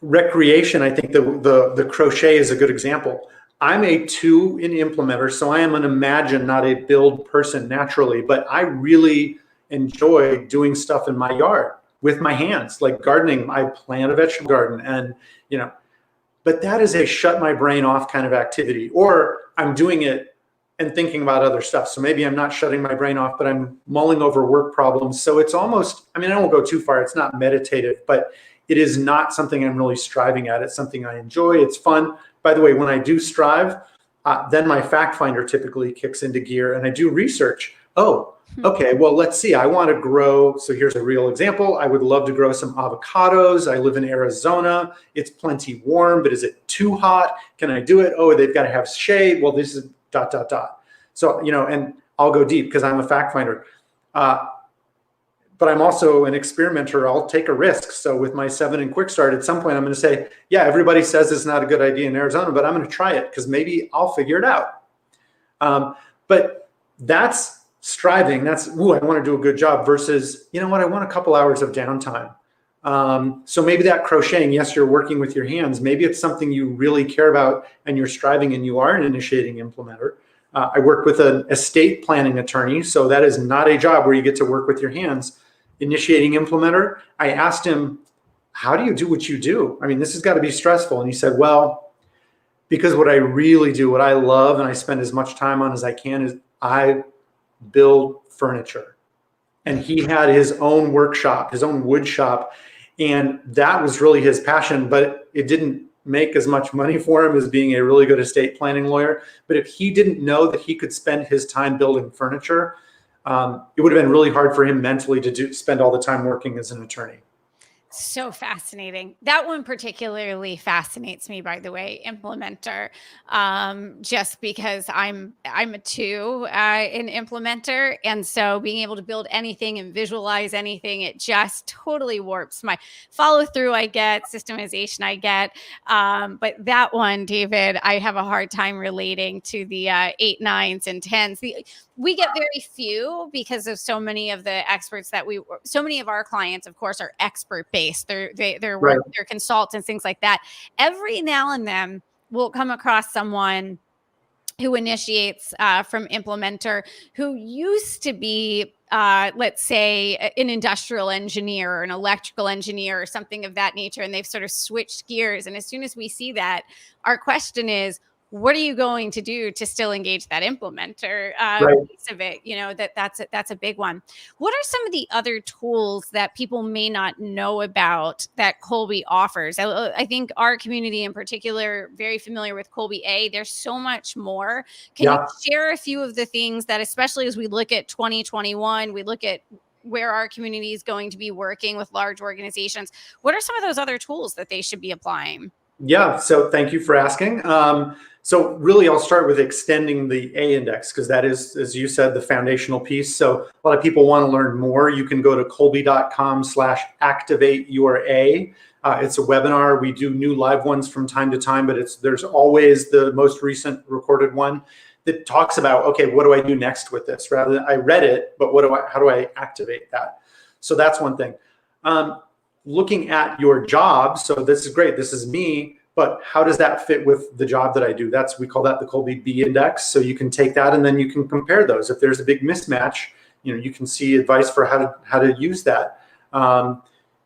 recreation, I think the crochet is a good example. I'm a 2 in implementer, so I am an imagine, not a build person naturally, but I really enjoy doing stuff in my yard with my hands, like gardening. I plant a vegetable garden and, but that is a shut my brain off kind of activity, or I'm doing it and thinking about other stuff. So maybe I'm not shutting my brain off, but I'm mulling over work problems. So it's almost, I won't go too far. It's not meditative, but it is not something I'm really striving at. It's something I enjoy. It's fun. By the way, when I do strive, then my fact finder typically kicks into gear and I do research. Oh, Okay, well, let's see. I want to grow. So here's a real example. I would love to grow some avocados. I live in Arizona. It's plenty warm, but is it too hot? Can I do it? Oh, they've got to have shade. Well, this is ... So, and I'll go deep because I'm a fact finder. But I'm also an experimenter. I'll take a risk. So with my 7 and quick start, at some point I'm going to say, yeah, everybody says it's not a good idea in Arizona, but I'm going to try it because maybe I'll figure it out. But that's striving. That's, ooh, I want to do a good job versus, you know what, I want a couple hours of downtime. So maybe that crocheting, yes, you're working with your hands. Maybe it's something you really care about and you're striving and you are an initiating implementer. I work with an estate planning attorney. So that is not a job where you get to work with your hands. Initiating implementer, I asked him, how do you do what you do? I mean, this has got to be stressful. And he said, well, because what I really do, what I love, and I spend as much time on as I can, is I build furniture. And he had his own workshop, his own wood shop. And that was really his passion, but it didn't make as much money for him as being a really good estate planning lawyer. But if he didn't know that he could spend his time building furniture, it would have been really hard for him mentally to spend all the time working as an attorney. So fascinating. That one particularly fascinates me, by the way, implementer, just because I'm a 2 an implementer. And so being able to build anything and visualize anything, it just totally warps my follow through. I get systemization. I get, but that one, David, I have a hard time relating to the 8, 9s and 10s. We get very few because of so many of the experts so many of our clients, of course, are expert based. They're Right. they're consultants, things like that. Every now and then we'll come across someone who initiates from implementer who used to be, let's say, an industrial engineer or an electrical engineer or something of that nature, and they've sort of switched gears. And as soon as we see that, our question is, what are you going to do to still engage that implementer Right. piece of it? That's a big one. What are some of the other tools that people may not know about that Kolbe offers? I think our community in particular, very familiar with Kolbe A. There's so much more. Can you Yeah. share a few of the things that, especially as we look at 2021, we look at where our community is going to be working with large organizations? What are some of those other tools that they should be applying? Yeah, so thank you for asking. So really, I'll start with extending the A index because that is, as you said, the foundational piece. So a lot of people want to learn more. You can go to kolbe.com/activate your A. It's a webinar. We do new live ones from time to time, but there's always the most recent recorded one that talks about, okay, what do I do next with this? Rather than I read it, but how do I activate that? So that's one thing. Looking at your job, so this is great, this is me, but how does that fit with the job that I do? We call that the Kolbe B index. So you can take that and then you can compare those. If there's a big mismatch, you can see advice for how to use that.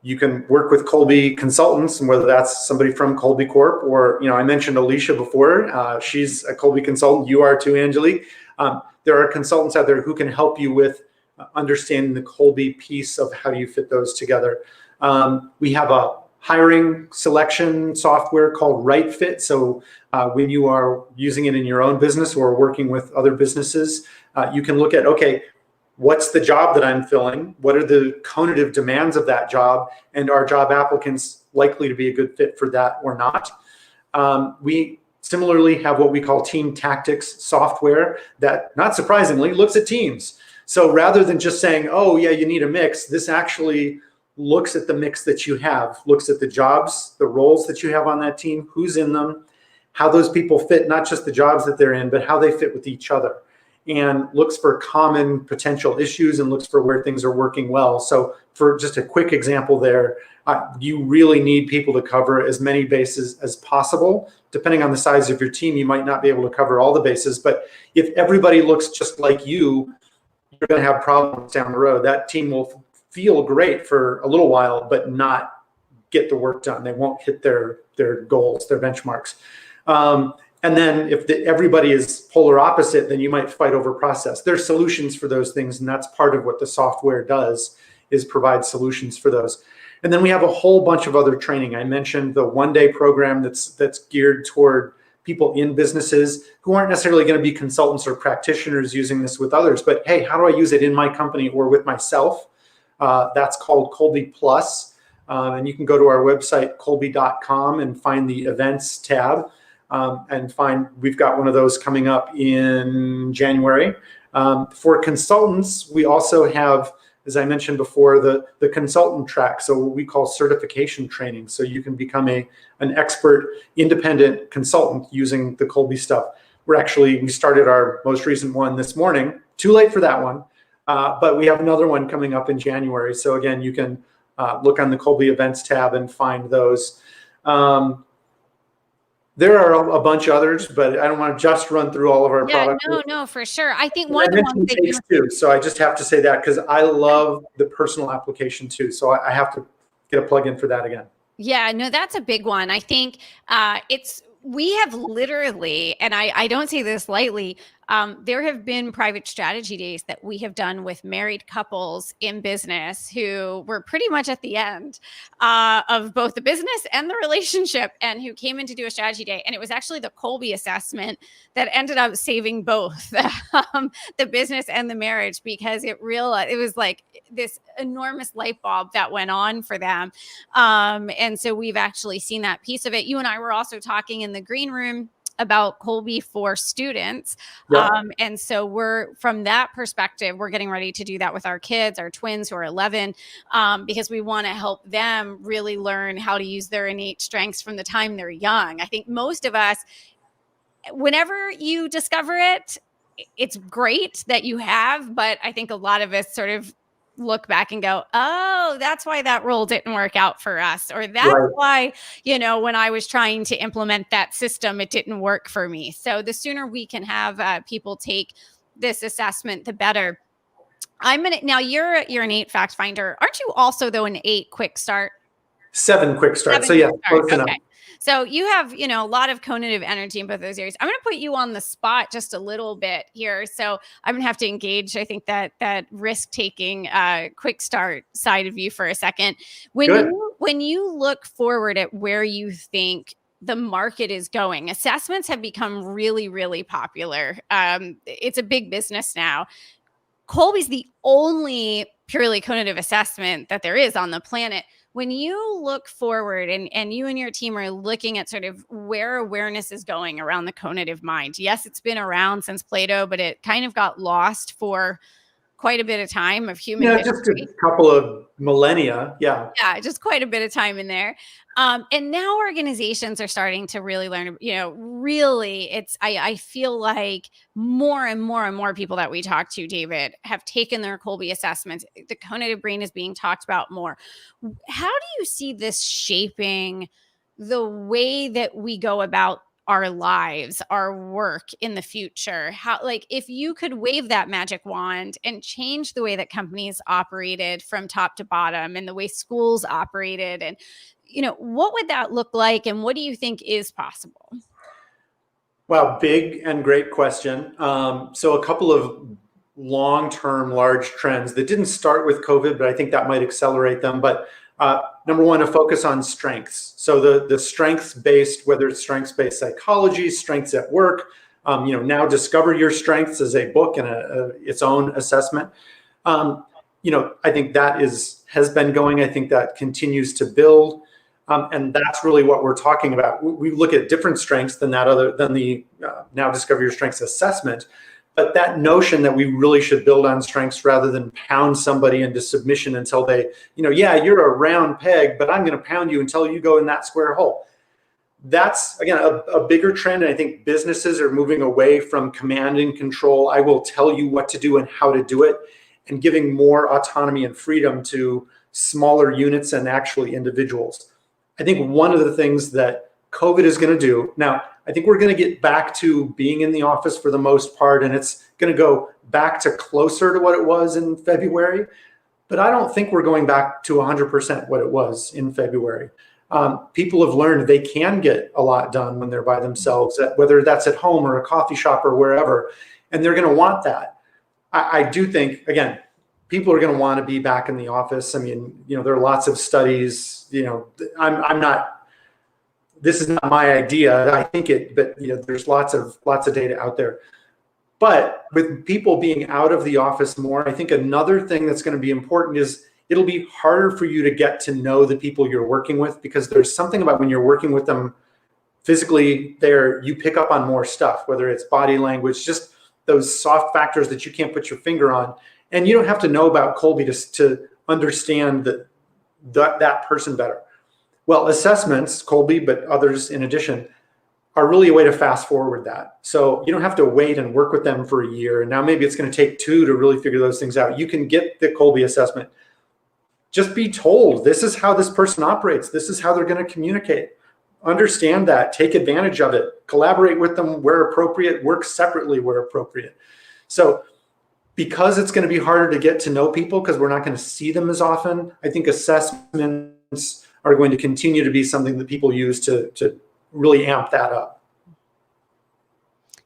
You can work with Kolbe consultants, and whether that's somebody from Kolbe Corp or, I mentioned Alicia before. She's a Kolbe consultant. You are too, Angelique. There are consultants out there who can help you with understanding the Kolbe piece of how do you fit those together. We have a hiring selection software called RightFit. So when you are using it in your own business or working with other businesses, you can look at, okay, what's the job that I'm filling? What are the conative demands of that job? And are job applicants likely to be a good fit for that or not? We similarly have what we call team tactics software that, not surprisingly, looks at teams. So rather than just saying, oh, yeah, you need a mix, this actually looks at the mix that you have, looks at the jobs, the roles that you have on that team, who's in them, how those people fit, not just the jobs that they're in, but how they fit with each other, and looks for common potential issues and looks for where things are working well. So for just a quick example there, you really need people to cover as many bases as possible. Depending on the size of your team, you might not be able to cover all the bases, but if everybody looks just like you, you're going to have problems down the road. That team will feel great for a little while, but not get the work done. They won't hit their goals, their benchmarks. And then if everybody is polar opposite, then you might fight over process. There's solutions for those things, and that's part of what the software does, is provide solutions for those. And then we have a whole bunch of other training. I mentioned the one-day program that's geared toward people in businesses who aren't necessarily going to be consultants or practitioners using this with others, but hey, how do I use it in my company or with myself? That's called Kolbe Plus. And you can go to our website, kolbe.com, and find the events tab, and we've got one of those coming up in January. For consultants, we also have, as I mentioned before, the consultant track, so what we call certification training. So you can become an expert independent consultant using the Kolbe stuff. We started our most recent one this morning. Too late for that one, but we have another one coming up in January. So again, you can look on the Kolbe events tab and find those. There are a bunch of others, but I don't want to just run through all of our products. No, for sure. I think one of the ones that you too, so I just have to say that because I love the personal application too. So I have to get a plug in for that again. Yeah, no, that's a big one. I think we have literally, and I don't say this lightly, there have been private strategy days that we have done with married couples in business who were pretty much at the end of both the business and the relationship, and who came in to do a strategy day. And it was actually the Kolbe assessment that ended up saving both the business and the marriage, because it was like this enormous light bulb that went on for them. And so we've actually seen that piece of it. You and I were also talking in the green room about Kolbe for students. Yeah. And so from that perspective, we're getting ready to do that with our kids, our twins who are 11, because we want to help them really learn how to use their innate strengths from the time they're young. I think most of us, whenever you discover it, it's great that you have, but I think a lot of us sort of look back and go, oh, that's why that role didn't work out for us. Or that's why, when I was trying to implement that system, it didn't work for me. So the sooner we can have people take this assessment, the better. Now you're an 8 fact finder. Aren't you also though an 8 quick start? 7 quick start. So yeah, close enough. Okay. So you have, a lot of conative energy in both those areas. I'm going to put you on the spot just a little bit here. So I'm going to have to engage, I think, that risk-taking quick start side of you for a second. When you look forward at where you think the market is going, assessments have become really, really popular. It's a big business now. Kolbe's the only purely conative assessment that there is on the planet. When you look forward and you and your team are looking at sort of where awareness is going around the conative mind, yes, it's been around since Plato, but it kind of got lost for quite a bit of time of human history. Just a couple of millennia. Yeah, just quite a bit of time in there. And now organizations are starting to really learn, I feel like more and more and more people that we talk to, David, have taken their Kolbe assessments. The conative brain is being talked about more. How do you see this shaping the way that we go about our lives, our work in the future? If you could wave that magic wand and change the way that companies operated from top to bottom and the way schools operated, and what would that look like, and what do you think is possible? Wow, big and great question. So a couple of long-term large trends that didn't start with COVID, but I think that might accelerate them. But number one, a focus on strengths. So the strengths-based, whether it's strengths-based psychology, strengths at work, now Discover Your Strengths as a book and its own assessment. I think that has been going. I think that continues to build. And that's really what we're talking about. We look at different strengths than the Now Discover Your Strengths assessment. But that notion that we really should build on strengths rather than pound somebody into submission until they, you're a round peg, but I'm going to pound you until you go in that square hole. That's, again, a bigger trend. And I think businesses are moving away from command and control. I will tell you what to do and how to do it, and giving more autonomy and freedom to smaller units and actually individuals. I think one of the things that COVID is going to do, now, I think we're going to get back to being in the office for the most part, and it's going to go back to closer to what it was in February. But I don't think we're going back to 100% what it was in February. People have learned they can get a lot done when they're by themselves, whether that's at home or a coffee shop or wherever, and they're going to want that. I do think, again, people are going to want to be back in the office. I mean, there are lots of studies, I'm not this is not my idea. I think it, but there's lots of data out there. But with people being out of the office more, I think another thing that's going to be important is it'll be harder for you to get to know the people you're working with, because there's something about when you're working with them physically there, you pick up on more stuff, whether it's body language, just those soft factors that you can't put your finger on. And you don't have to know about Kolbe to understand that person better. Well, assessments, Kolbe, but others in addition, are really a way to fast forward that. So you don't have to wait and work with them for a year. And now maybe it's going to take 2 to really figure those things out. You can get the Kolbe assessment. Just be told, this is how this person operates. This is how they're going to communicate. Understand that, take advantage of it, collaborate with them where appropriate, work separately where appropriate. So because it's going to be harder to get to know people because we're not going to see them as often, I think assessments are going to continue to be something that people use to really amp that up.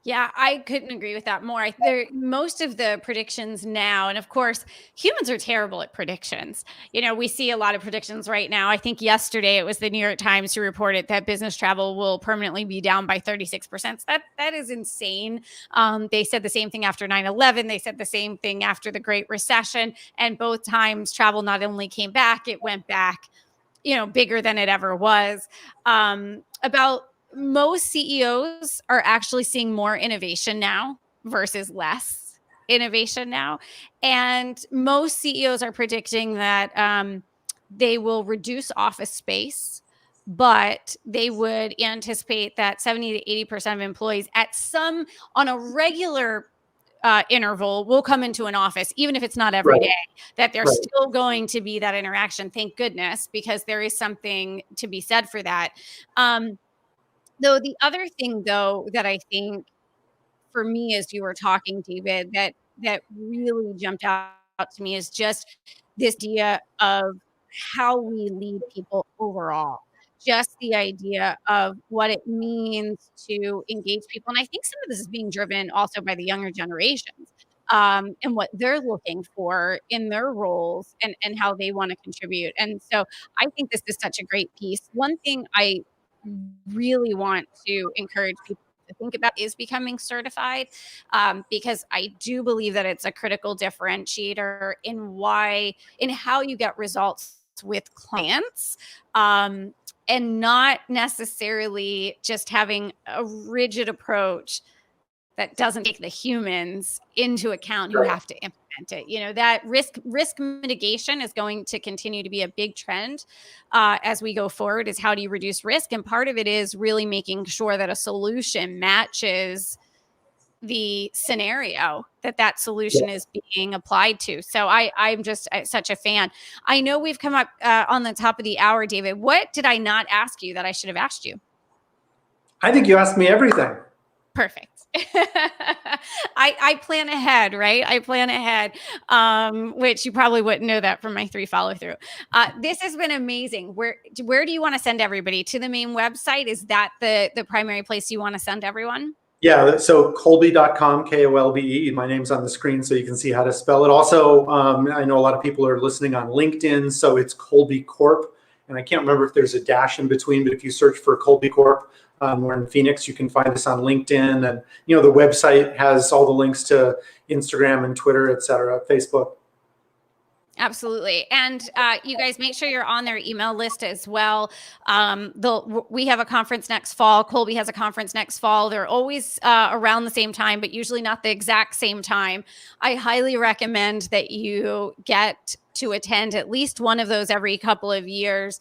Yeah, I couldn't agree with that more. Most of the predictions now, and of course, humans are terrible at predictions. We see a lot of predictions right now. I think yesterday it was the New York Times who reported that business travel will permanently be down by 36%. That is insane. They said the same thing after 9/11. They said the same thing after the Great Recession. And both times travel not only came back, it went back, bigger than it ever was. Most CEOs are actually seeing more innovation now versus less innovation now. And most CEOs are predicting that they will reduce office space, but they would anticipate that 70 to 80% of employees on a regular interval will come into an office, even if it's not every day, that there's still going to be that interaction. Thank goodness, because there is something to be said for that. Though the other thing, though, that I think for me, as you were talking, David, that really jumped out to me is just this idea of how we lead people overall. Just the idea of what it means to engage people. And I think some of this is being driven also by the younger generations, and what they're looking for in their roles and how they want to contribute. And so I think this is such a great piece. One thing I really want to encourage people to think about is becoming certified, because I do believe that it's a critical differentiator in how you get results with clients, and not necessarily just having a rigid approach that doesn't take the humans into account who have to implement it. That risk mitigation is going to continue to be a big trend as we go forward. Is how do you reduce risk? And part of it is really making sure that a solution matches the scenario that solution is being applied to. So I'm just such a fan. I know we've come up on the top of the hour, David. What did I not ask you that I should have asked you? I think you asked me everything. Perfect. I plan ahead, right? I plan ahead, which you probably wouldn't know that from my 3 follow through. This has been amazing. Where do you want to send everybody? To the main website? Is that the primary place you want to send everyone? Yeah, so kolbe.com, Kolbe. My name's on the screen so you can see how to spell it. Also, I know a lot of people are listening on LinkedIn, so it's Kolbe Corp. And I can't remember if there's a dash in between, but if you search for Kolbe Corp, we're in Phoenix, you can find us on LinkedIn. And, the website has all the links to Instagram and Twitter, et cetera, Facebook. Absolutely. And you guys make sure you're on their email list as well. We have a conference next fall. Kolbe has a conference next fall. They're always around the same time, but usually not the exact same time. I highly recommend that you get to attend at least one of those every couple of years.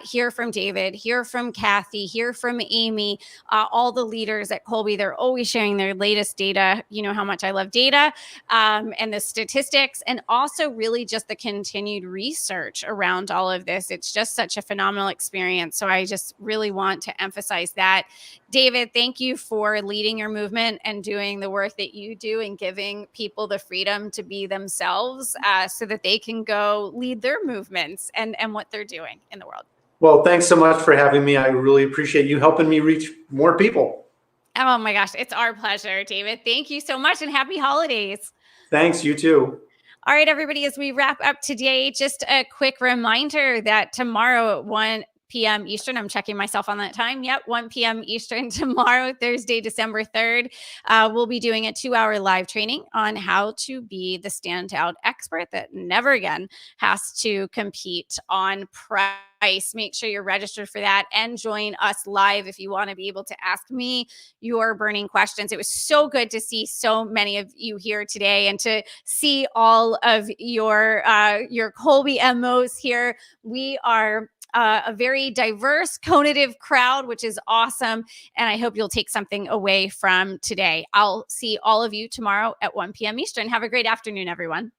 Hear from David, hear from Kathy, hear from Amy, all the leaders at Kolbe. They're always sharing their latest data. You know how much I love data, and the statistics, and also really just the continued research around all of this. It's just such a phenomenal experience. So I just really want to emphasize that. David, thank you for leading your movement and doing the work that you do and giving people the freedom to be themselves, so that they can go lead their movements and what they're doing in the world. Well, thanks so much for having me. I really appreciate you helping me reach more people. Oh my gosh, it's our pleasure, David. Thank you so much and happy holidays. Thanks, you too. All right, everybody, as we wrap up today, just a quick reminder that tomorrow at 1 p.m. Eastern. I'm checking myself on that time. Yep, 1 p.m. Eastern tomorrow, Thursday, December 3rd. We'll be doing a 2-hour live training on how to be the standout expert that never again has to compete on price. Make sure you're registered for that and join us live if you want to be able to ask me your burning questions. It was so good to see so many of you here today and to see all of your Kolbe MOs here. We are a very diverse conative crowd, which is awesome. And I hope you'll take something away from today. I'll see all of you tomorrow at 1 p.m. Eastern. Have a great afternoon, everyone.